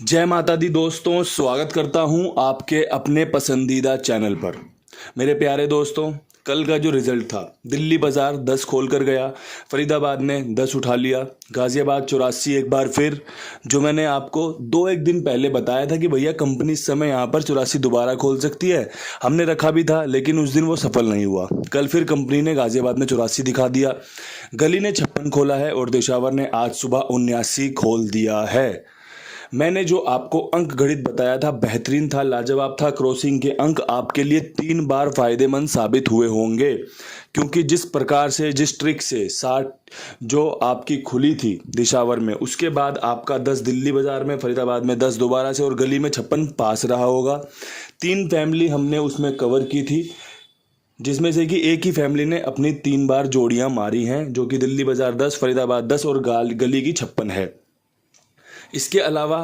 जय माता दी दोस्तों, स्वागत करता हूं आपके अपने पसंदीदा चैनल पर। मेरे प्यारे दोस्तों, कल का जो रिजल्ट था, दिल्ली बाजार 10 खोल कर गया, फरीदाबाद ने 10 उठा लिया, गाजियाबाद 84 एक बार फिर। जो मैंने आपको 2-1 दिन पहले बताया था कि भैया कंपनी इस समय यहाँ पर 84 दोबारा खोल सकती है, हमने रखा भी था, लेकिन उस दिन वो सफल नहीं हुआ। कल फिर कंपनी ने गाजियाबाद में 84 दिखा दिया, गली ने 56 खोला है और देशावर ने आज सुबह 79 खोल दिया है। मैंने जो आपको अंक गणित बताया था बेहतरीन था, लाजवाब था। क्रॉसिंग के अंक आपके लिए 3 बार फायदेमंद साबित हुए होंगे, क्योंकि जिस प्रकार से, जिस ट्रिक से 60 जो आपकी खुली थी दिशावर में, उसके बाद आपका 10 दिल्ली बाजार में, फरीदाबाद में 10 दोबारा से और गली में 56 पास रहा होगा। 3 फैमिली हमने उसमें कवर की थी, जिसमें से कि एक ही फैमिली ने अपनी 3 बार जोड़ियां मारी हैं, जो कि दिल्ली बाजार 10, फरीदाबाद 10 और गली की 56 है। इसके अलावा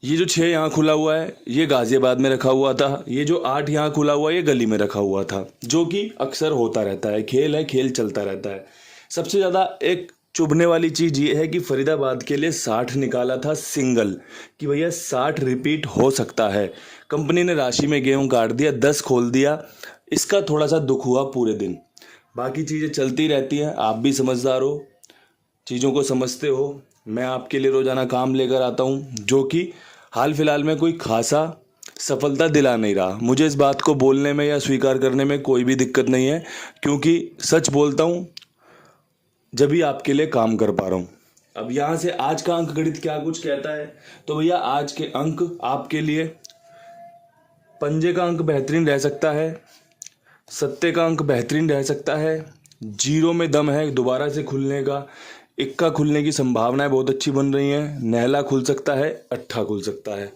ये जो 6 यहाँ खुला हुआ है, ये गाजियाबाद में रखा हुआ था। ये जो 8 यहाँ खुला हुआ है, ये गली में रखा हुआ था, जो कि अक्सर होता रहता है। खेल है, खेल चलता रहता है। सबसे ज़्यादा एक चुभने वाली चीज़ ये है कि फरीदाबाद के लिए 60 निकाला था सिंगल, कि भैया 60 रिपीट हो सकता है। कंपनी ने राशि में गेहूँ काट दिया, 10 खोल दिया। इसका थोड़ा सा दुख हुआ पूरे दिन। बाकी चीज़ें चलती रहती हैं, आप भी समझदार हो, चीज़ों को समझते हो। मैं आपके लिए रोज़ाना काम लेकर आता हूँ, जो कि हाल फिलहाल में कोई खासा सफलता दिला नहीं रहा। मुझे इस बात को बोलने में या स्वीकार करने में कोई भी दिक्कत नहीं है, क्योंकि सच बोलता हूँ जब भी आपके लिए काम कर पा रहा हूँ। अब यहाँ से आज का अंक गणित क्या कुछ कहता है, तो भैया आज के अंक आपके लिए पंजे का अंक बेहतरीन रह सकता है, सत्ते का अंक बेहतरीन रह सकता है, जीरो में दम है दोबारा से खुलने का, इक्का खुलने की संभावनाएं बहुत अच्छी बन रही हैं, नहला खुल सकता है, अट्ठा खुल सकता है।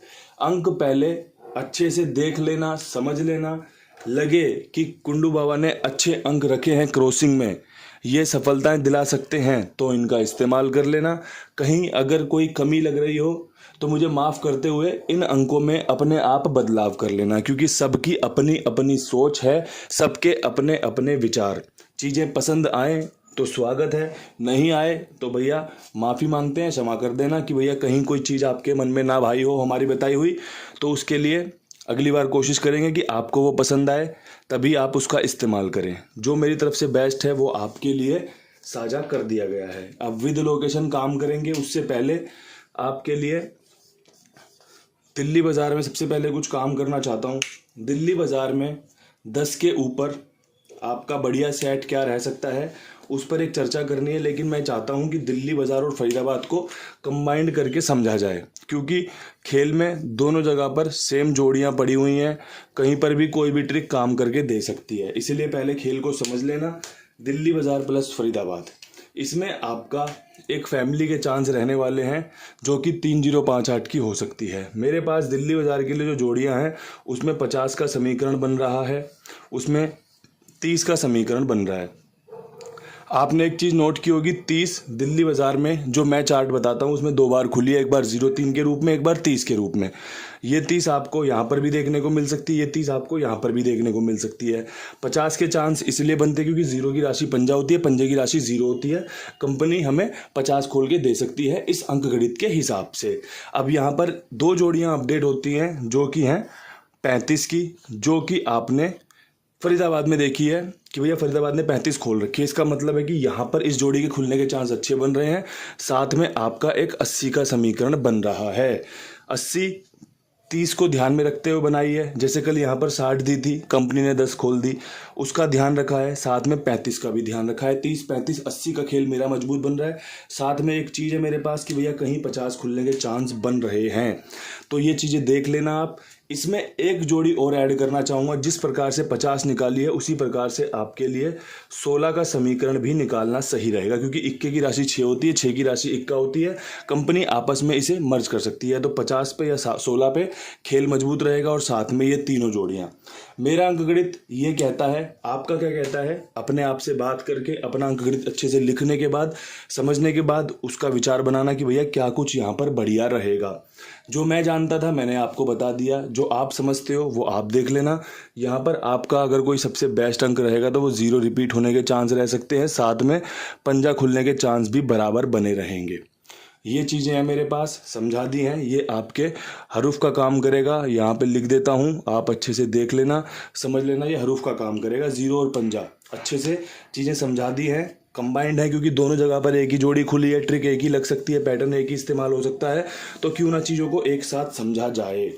अंक पहले अच्छे से देख लेना, समझ लेना। लगे कि कुंडू बाबा ने अच्छे अंक रखे हैं क्रॉसिंग में, ये सफलताएं दिला सकते हैं, तो इनका इस्तेमाल कर लेना। कहीं अगर कोई कमी लग रही हो तो मुझे माफ़ करते हुए इन अंकों में अपने आप बदलाव कर लेना, क्योंकि सबकी अपनी अपनी सोच है, सबके अपने अपने विचार। चीज़ें पसंद आए तो स्वागत है, नहीं आए तो भैया माफ़ी मांगते हैं, क्षमा कर देना कि भैया कहीं कोई चीज़ आपके मन में ना भाई हो हमारी बताई हुई, तो उसके लिए अगली बार कोशिश करेंगे कि आपको वो पसंद आए, तभी आप उसका इस्तेमाल करें। जो मेरी तरफ से बेस्ट है वो आपके लिए साझा कर दिया गया है। अब विद लोकेशन काम करेंगे, उससे पहले आपके लिए दिल्ली बाज़ार में सबसे पहले कुछ काम करना चाहता हूँ। दिल्ली बाज़ार में 10 के ऊपर आपका बढ़िया सेट क्या रह सकता है, उस पर एक चर्चा करनी है। लेकिन मैं चाहता हूं कि दिल्ली बाज़ार और फरीदाबाद को कंबाइंड करके समझा जाए, क्योंकि खेल में दोनों जगह पर सेम जोड़ियां पड़ी हुई हैं, कहीं पर भी कोई भी ट्रिक काम करके दे सकती है। इसीलिए पहले खेल को समझ लेना। दिल्ली बाज़ार प्लस फरीदाबाद, इसमें आपका एक फैमिली के चांस रहने वाले हैं, जो कि 3058 की हो सकती है। मेरे पास दिल्ली बाज़ार के लिए जो जोड़ियां हैं, उसमें 50 का समीकरण बन रहा है, उसमें 30 का समीकरण बन रहा है। आपने एक चीज़ नोट की होगी, 30 दिल्ली बाज़ार में जो मैं चार्ट बताता हूँ उसमें 2 बार खुली है, एक बार 03 के रूप में, एक बार 30 के रूप में। ये 30 आपको यहाँ पर भी देखने को मिल सकती है, ये 30 आपको यहाँ पर भी देखने को मिल सकती है। 50 के चांस इसलिए बनते हैं क्योंकि 0 की राशि पंजा होती है, पंजे की राशि 0 होती है। कंपनी हमें 50 खोल के दे सकती है इस अंक गणित के हिसाब से। अब यहाँ पर 2 जोड़ियाँ अपडेट होती हैं, जो कि हैं 35 की, जो कि आपने फरीदाबाद में देखी है कि भैया फरीदाबाद ने 35 खोल रखी है। इसका मतलब है कि यहाँ पर इस जोड़ी के खुलने के चांस अच्छे बन रहे हैं। साथ में आपका एक 80 का समीकरण बन रहा है। 80 30 को ध्यान में रखते हुए बनाई है। जैसे कल यहाँ पर 60 दी थी, कंपनी ने 10 खोल दी, उसका ध्यान रखा है। साथ में 35 का भी ध्यान रखा है। 30 35 80 का खेल मेरा मजबूत बन रहा है। साथ में एक चीज़ है मेरे पास कि भैया कहीं 50 खुलने के चांस बन रहे हैं, तो ये चीज़ें देख लेना आप। इसमें एक जोड़ी और ऐड करना चाहूँगा। जिस प्रकार से 50 निकाली है, उसी प्रकार से आपके लिए 16 का समीकरण भी निकालना सही रहेगा, क्योंकि इक्के की राशि 6 होती है, 6 की राशि इक्का होती है। कंपनी आपस में इसे मर्ज कर सकती है, तो 50 पे या 16 पे खेल मजबूत रहेगा। और साथ में ये तीनों जोड़ियाँ, मेरा अंक गणित ये कहता है, आपका क्या कहता है? अपने आप से बात करके अपना अंक गणित अच्छे से लिखने के बाद, समझने के बाद उसका विचार बनाना कि भैया क्या कुछ यहाँ पर बढ़िया रहेगा। जो मैं जानता था मैंने आपको बता दिया, जो आप समझते हो वो आप देख लेना। यहाँ पर आपका अगर कोई सबसे बेस्ट अंक रहेगा तो वो 0 रिपीट होने के चांस रह सकते हैं, साथ में पंजा खुलने के चांस भी बराबर बने रहेंगे। ये चीज़ें हैं मेरे पास, समझा दी हैं। ये आपके हरूफ का काम करेगा। यहाँ पे लिख देता हूँ, आप अच्छे से देख लेना, समझ लेना। ये हरूफ का काम करेगा, जीरो और पंजा। अच्छे से चीज़ें समझा दी हैं। कंबाइंड है क्योंकि दोनों जगह पर एक ही जोड़ी खुली है, ट्रिक एक ही लग सकती है, पैटर्न एक ही इस्तेमाल हो सकता है, तो क्यों ना चीज़ों को एक साथ समझा जाए।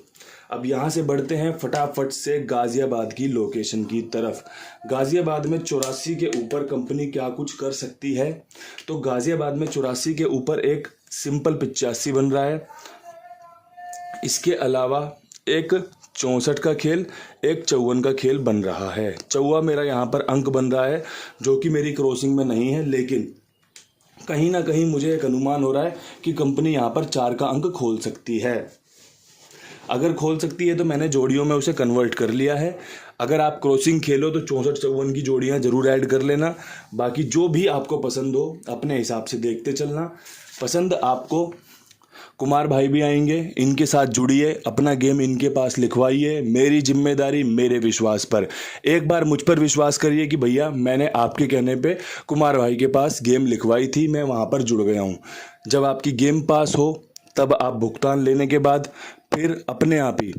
अब यहाँ से बढ़ते हैं फटाफट से गाज़ियाबाद की लोकेशन की तरफ। गाज़ियाबाद में 84 के ऊपर कंपनी क्या कुछ कर सकती है, तो गाज़ियाबाद में 84 के ऊपर एक सिंपल 85 बन रहा है। इसके अलावा एक 64 का खेल, एक 54 का खेल बन रहा है। चौवा मेरा यहाँ पर अंक बन रहा है जो कि मेरी क्रॉसिंग में नहीं है, लेकिन कहीं ना कहीं मुझे एक अनुमान हो रहा है कि कंपनी यहाँ पर 4 का अंक खोल सकती है। अगर खोल सकती है तो मैंने जोड़ियों में उसे कन्वर्ट कर लिया है। अगर आप क्रॉसिंग खेलो तो 64-54 की जोड़ियाँ ज़रूर ऐड कर लेना। बाकी जो भी आपको पसंद हो अपने हिसाब से देखते चलना। पसंद आपको कुमार भाई भी आएंगे, इनके साथ जुड़िए, अपना गेम इनके पास लिखवाइए। मेरी जिम्मेदारी मेरे विश्वास पर। एक बार मुझ पर विश्वास करिए कि भैया मैंने आपके कहने पे कुमार भाई के पास गेम लिखवाई थी, मैं वहाँ पर जुड़ गया हूँ। जब आपकी गेम पास हो तब आप भुगतान लेने के बाद फिर अपने आप ही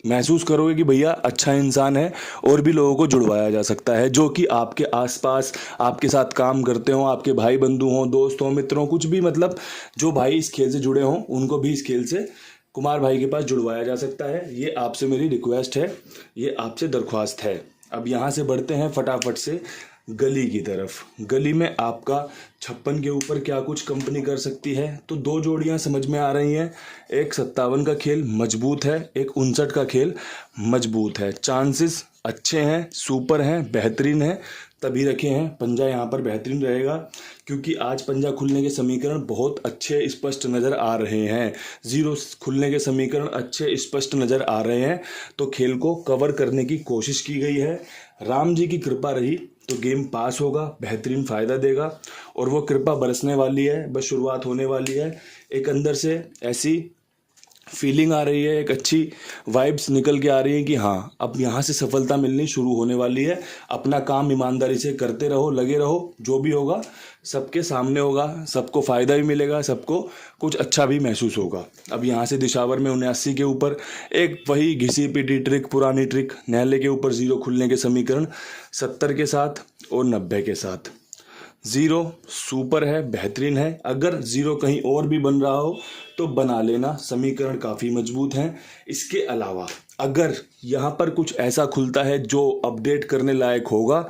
महसूस करोगे कि भैया अच्छा इंसान है और भी लोगों को जुड़वाया जा सकता है, जो कि आपके आसपास आपके साथ काम करते हों, आपके भाई बंधु हों, दोस्त हों, मित्र हों, कुछ भी, मतलब जो भाई इस खेल से जुड़े हों उनको भी इस खेल से कुमार भाई के पास जुड़वाया जा सकता है। ये आपसे मेरी रिक्वेस्ट है, ये आपसे दरख्वास्त है। अब यहाँ से बढ़ते हैं फटाफट से गली की तरफ। गली में आपका 56 के ऊपर क्या कुछ कंपनी कर सकती है, तो 2 जोड़ियां समझ में आ रही हैं। एक 57 का खेल मजबूत है, एक 59 का खेल मजबूत है। चांसेस अच्छे हैं, सुपर हैं, बेहतरीन हैं, तभी रखे हैं। पंजा यहाँ पर बेहतरीन रहेगा क्योंकि आज पंजा खुलने के समीकरण बहुत अच्छे स्पष्ट नज़र आ रहे हैं। जीरो खुलने के समीकरण अच्छे स्पष्ट नज़र आ रहे हैं, तो खेल को कवर करने की कोशिश की गई है। राम जी की कृपा रही तो गेम पास होगा, बेहतरीन फ़ायदा देगा, और वो कृपा बरसने वाली है, बस शुरुआत होने वाली है। एक अंदर से ऐसी फीलिंग आ रही है, एक अच्छी वाइब्स निकल के आ रही है कि हाँ अब यहाँ से सफलता मिलनी शुरू होने वाली है। अपना काम ईमानदारी से करते रहो, लगे रहो, जो भी होगा सबके सामने होगा, सबको फ़ायदा भी मिलेगा, सबको कुछ अच्छा भी महसूस होगा। अब यहाँ से दिशावर में 79 के ऊपर एक वही घिसी पिटी ट्रिक, पुरानी ट्रिक, न्यायालय के ऊपर जीरो खुलने के समीकरण 70 के साथ और 90 के साथ। ज़ीरो सुपर है, बेहतरीन है। अगर ज़ीरो कहीं और भी बन रहा हो तो बना लेना, समीकरण काफ़ी मजबूत हैं। इसके अलावा अगर यहाँ पर कुछ ऐसा खुलता है जो अपडेट करने लायक होगा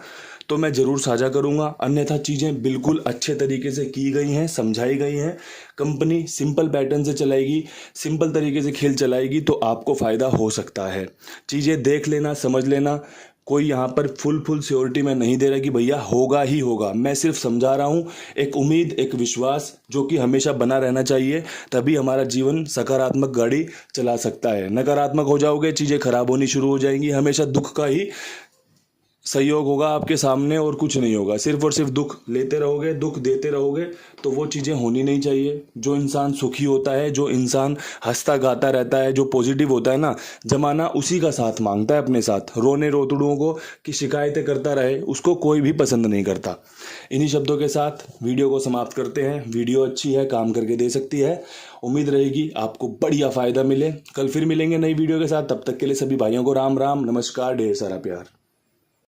तो मैं ज़रूर साझा करूँगा, अन्यथा चीज़ें बिल्कुल अच्छे तरीके से की गई हैं, समझाई गई हैं। कंपनी सिंपल पैटर्न से चलाएगी, सिंपल तरीके से खेल चलाएगी तो आपको फ़ायदा हो सकता है। चीज़ें देख लेना, समझ लेना। कोई यहाँ पर फुल श्योरिटी मैं नहीं दे रहा कि भैया होगा ही होगा, मैं सिर्फ समझा रहा हूँ। एक उम्मीद, एक विश्वास जो कि हमेशा बना रहना चाहिए, तभी हमारा जीवन सकारात्मक गाड़ी चला सकता है। नकारात्मक हो जाओगे, चीज़ें खराब होनी शुरू हो जाएंगी, हमेशा दुख का ही सहयोग होगा आपके सामने और कुछ नहीं होगा। सिर्फ और सिर्फ दुख लेते रहोगे, दुख देते रहोगे, तो वो चीज़ें होनी नहीं चाहिए। जो इंसान सुखी होता है, जो इंसान हंसता गाता रहता है, जो पॉजिटिव होता है ना, जमाना उसी का साथ मांगता है अपने साथ। रोने रोतड़ुओं को कि शिकायतें करता रहे, उसको कोई भी पसंद नहीं करता। इन्हीं शब्दों के साथ वीडियो को समाप्त करते हैं। वीडियो अच्छी है, काम करके दे सकती है। उम्मीद रहेगी आपको बढ़िया फ़ायदा मिले। कल फिर मिलेंगे नई वीडियो के साथ, तब तक के लिए सभी भाइयों को राम राम, नमस्कार, ढेर सारा प्यार।